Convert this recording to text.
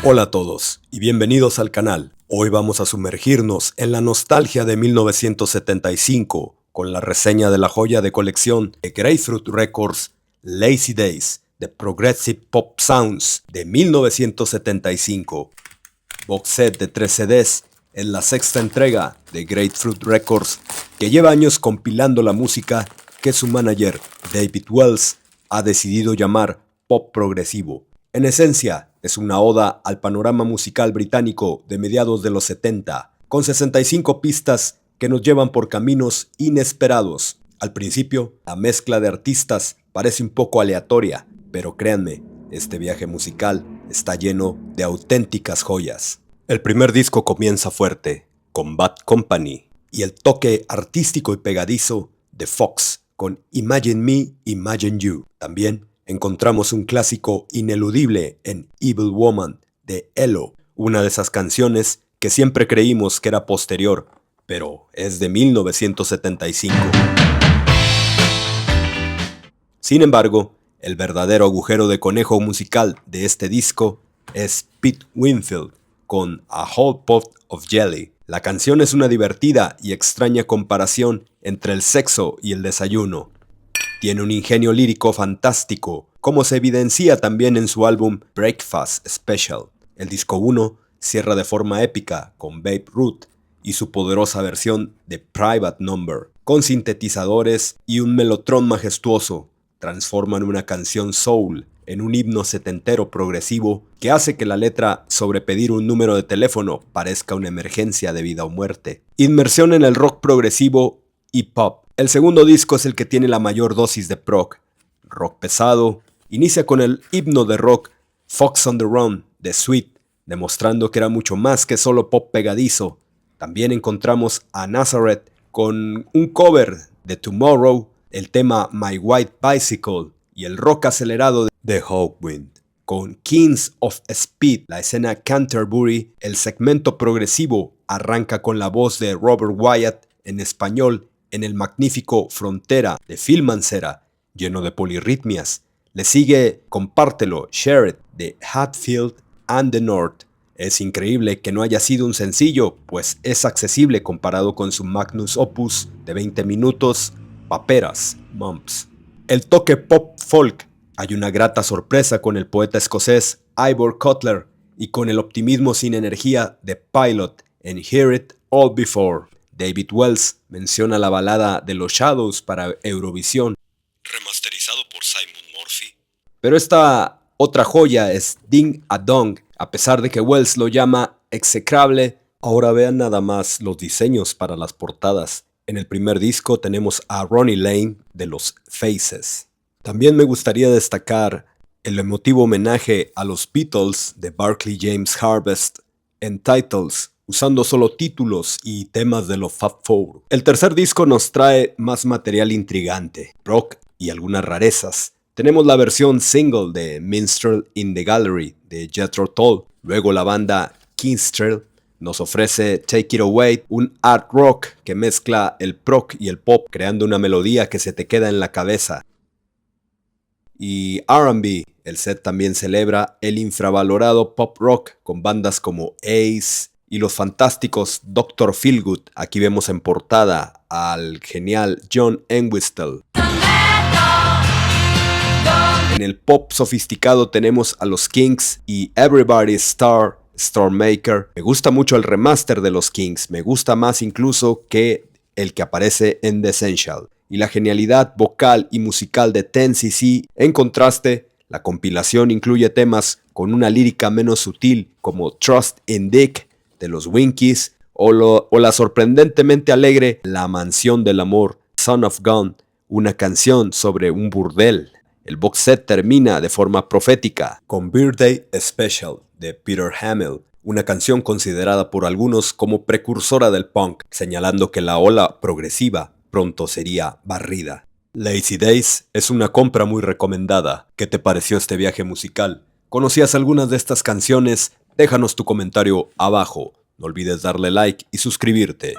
Hola a todos y bienvenidos al canal. Hoy vamos a sumergirnos en la nostalgia de 1975 con la reseña de la joya de colección de Grapefruit Records, Lazy Days, The Progressive Pop Sounds de 1975. Box set de 3 CDs en la sexta entrega de Grapefruit Records, que lleva años compilando la música que su manager David Wells ha decidido llamar pop progresivo. En esencia, es una oda al panorama musical británico de mediados de los 70, con 65 pistas que nos llevan por caminos inesperados. Al principio, la mezcla de artistas parece un poco aleatoria, pero créanme, este viaje musical está lleno de auténticas joyas. El primer disco comienza fuerte, con Bad Company, y el toque artístico y pegadizo de Fox, con Imagine Me, Imagine You. También encontramos un clásico ineludible en Evil Woman de ELO, una de esas canciones que siempre creímos que era posterior, pero es de 1975. Sin embargo, el verdadero agujero de conejo musical de este disco es Pete Winfield con A Whole Pot of Jelly. La canción es una divertida y extraña comparación entre el sexo y el desayuno. Tiene un ingenio lírico fantástico, como se evidencia también en su álbum Breakfast Special. El disco 1 cierra de forma épica con Babe Ruth y su poderosa versión de Private Number, con sintetizadores y un melotron majestuoso. Transforman una canción soul en un himno setentero progresivo que hace que la letra sobre pedir un número de teléfono parezca una emergencia de vida o muerte. Inmersión en el rock progresivo y pop. El segundo disco es el que tiene la mayor dosis de prog. Rock pesado, inicia con el himno de rock Fox on the Run de Sweet, demostrando que era mucho más que solo pop pegadizo. También encontramos a Nazareth con un cover de Tomorrow, el tema My White Bicycle y el rock acelerado de Hawkwind. Con Kings of Speed, la escena Canterbury, el segmento progresivo arranca con la voz de Robert Wyatt en español en el magnífico Frontera de Phil Manzera, lleno de polirritmias. Le sigue Compártelo, Share It de Hatfield and the North. Es increíble que no haya sido un sencillo, pues es accesible comparado con su magnus opus de 20 minutos, Paperas, Mumps. El toque pop folk. Hay una grata sorpresa con el poeta escocés Ivor Cutler y con el optimismo sin energía de Pilot en Hear It All Before. David Wells menciona la balada de los Shadows para Eurovisión, remasterizado por Simon Murphy. Pero esta otra joya es Ding a Dong, a pesar de que Wells lo llama execrable. Ahora vean nada más los diseños para las portadas. En el primer disco tenemos a Ronnie Lane de los Faces. También me gustaría destacar el emotivo homenaje a los Beatles de Barclay James Harvest en Titles, usando solo títulos y temas de los Fab Four. El tercer disco nos trae más material intrigante, rock y algunas rarezas. Tenemos la versión single de Minstrel in the Gallery de Jethro Tull. Luego la banda Kinstrel nos ofrece Take It Away, un art rock que mezcla el prog y el pop, creando una melodía que se te queda en la cabeza. Y R&B, el set también celebra el infravalorado pop rock con bandas como Ace y los fantásticos Dr. Feelgood. Aquí vemos en portada al genial John Entwistle. En el pop sofisticado tenemos a los Kings y Everybody's Star, Stormmaker. Me gusta mucho el remaster de los Kings, me gusta más incluso que el que aparece en The Essential. Y la genialidad vocal y musical de 10cc. En contraste, la compilación incluye temas con una lírica menos sutil como Trust in Dick de los Winkies o la sorprendentemente alegre La Mansión del Amor, Son of Gun, una canción sobre un burdel. El box set termina de forma profética con Birthday Special de Peter Hamill, una canción considerada por algunos como precursora del punk, señalando que la ola progresiva pronto sería barrida. Lazy Days es una compra muy recomendada. ¿Qué te pareció este viaje musical? ¿Conocías algunas de estas canciones? Déjanos tu comentario abajo. No olvides darle like y suscribirte.